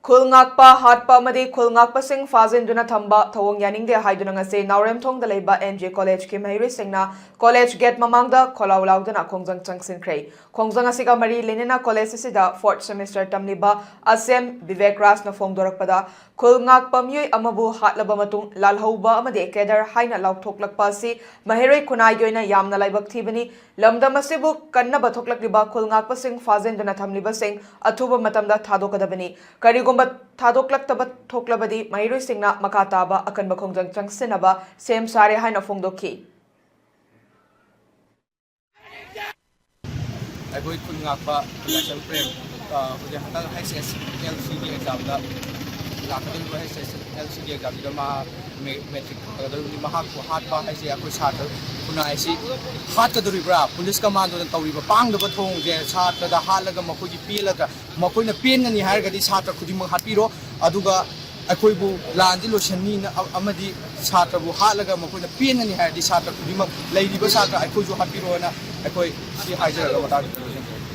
Khulngakpa hatpa amadi khulngakpasing fazinduna thamba thawong yaningde haiduna ngase Nauremthongda leiba NJ College ki maheiroi singna college gate mamangda khuollao laoduna khongjang changshinkhre khongjang asiga mari lenina college asida 4th semester tamliba asem Vivek Ras na phongdorakpada khulngakpa myoi amabu hatlaba matung lalhauba amade kedar haina lauthoklakpa si maheiroi khunai goina yamna laibak thibani lamdam asibu kannaba thoklakliba khulngakpasing fazinduna thamliba sing athuba matamda thadokadabani karigo Thadoklaktabat Thoklabadi, maheiroi singna makataba akan khongjang changsinaba sem sare haina phongdokhi. I go to Ngapa, National Frame, with the HSS LCD exam. Lakadun ko HSS LCD exam, the metric, the Mahak, Hatba, I say, I was harder. Kuna I see Hatka the Ribra, Police Commando and Tawiba, Pang the Baton, there's Hata, the Halaga, Makuji Pilaka, Makuna Pin and the Harga, this Hata Kudima Hapiro, Aduga, Akuibu, Landilo Shanina, Amadi, Satabu, Halaga, Makuna Pin and the Harga, this Hata Kudima, Lady Basaka, Akuju Hapiro, and Akoi, see Hider.